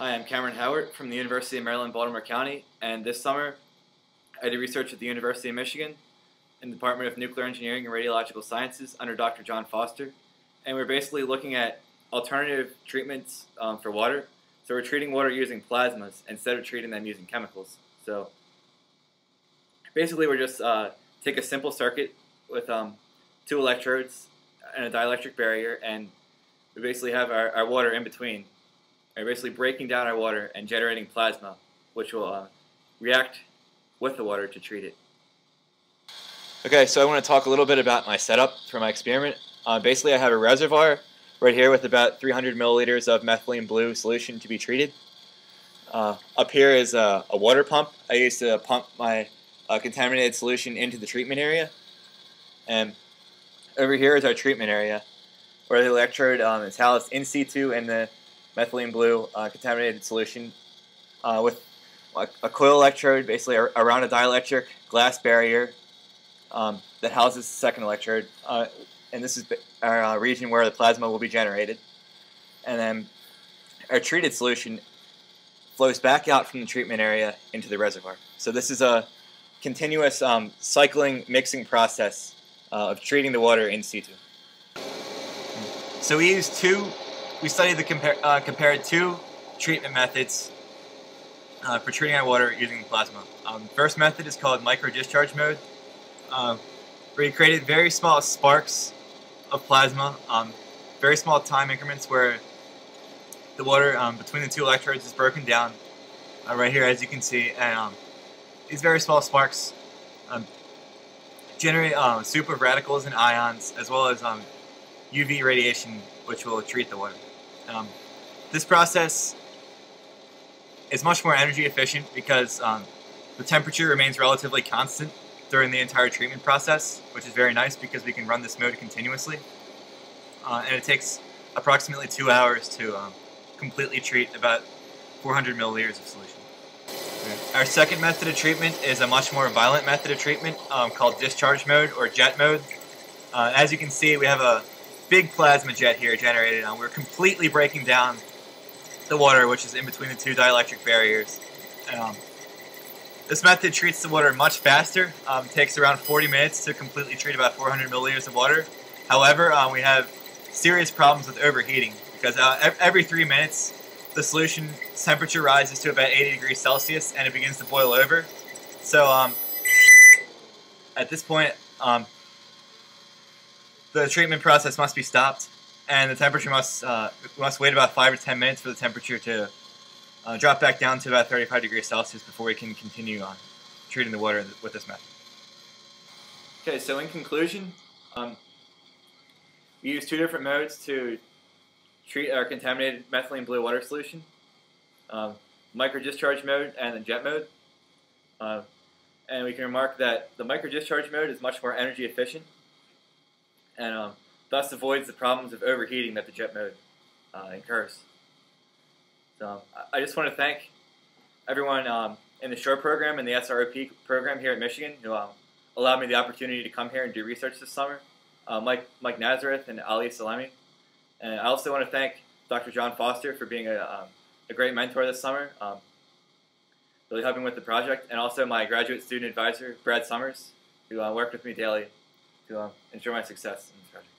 Hi, I'm Cameron Howard from the University of Maryland, Baltimore County, and this summer I did research at the University of Michigan in the Department of Nuclear Engineering and Radiological Sciences under Dr. John Foster, and we're basically looking at alternative treatments for water. So we're treating water using plasmas instead of treating them using chemicals. So basically we're just take a simple circuit with two electrodes and a dielectric barrier, and we basically have our water in between. We're basically breaking down our water and generating plasma, which will react with the water to treat it. Okay, so I want to talk a little bit about my setup for my experiment. Basically, I have a reservoir right here with about 300 milliliters of methylene blue solution to be treated. Up here is a water pump. I used to pump my contaminated solution into the treatment area. And over here is our treatment area, where the electrode is housed in situ in the methylene blue contaminated solution with a coil electrode basically around a dielectric glass barrier that houses the second electrode, and this is our region where the plasma will be generated. And then our treated solution flows back out from the treatment area into the reservoir. So this is a continuous cycling mixing process of treating the water in situ. So we studied compared two treatment methods for treating our water using plasma. First method is called micro-discharge mode, where we created very small sparks of plasma, very small time increments where the water between the two electrodes is broken down right here, as you can see, and these very small sparks generate soup of radicals and ions, as well as UV radiation, which will treat the water. This process is much more energy efficient because the temperature remains relatively constant during the entire treatment process, which is very nice because we can run this mode continuously. And it takes approximately 2 hours to completely treat about 400 milliliters of solution. Our second method of treatment is a much more violent method of treatment called discharge mode or jet mode. As you can see, we have a big plasma jet here generated. We're completely breaking down the water, which is in between the two dielectric barriers. This method treats the water much faster. It takes around 40 minutes to completely treat about 400 milliliters of water. However, we have serious problems with overheating because every 3 minutes the solution temperature rises to about 80 degrees Celsius and it begins to boil over. So at this point, the treatment process must be stopped, and the temperature must wait about 5 to 10 minutes for the temperature to drop back down to about 35 degrees Celsius before we can continue on treating the water with this method. Okay, so in conclusion, we use two different modes to treat our contaminated methylene blue water solution: micro-discharge mode and the jet mode. And we can remark that the micro-discharge mode is much more energy efficient and thus avoids the problems of overheating that the jet mode incurs. So I just want to thank everyone in the SHORE program and the SROP program here at Michigan who allowed me the opportunity to come here and do research this summer. Mike Nazareth and Ali Salemi. And I also want to thank Dr. John Foster for being a great mentor this summer, really helping with the project, and also my graduate student advisor, Brad Summers, who worked with me daily to ensure my success in this project.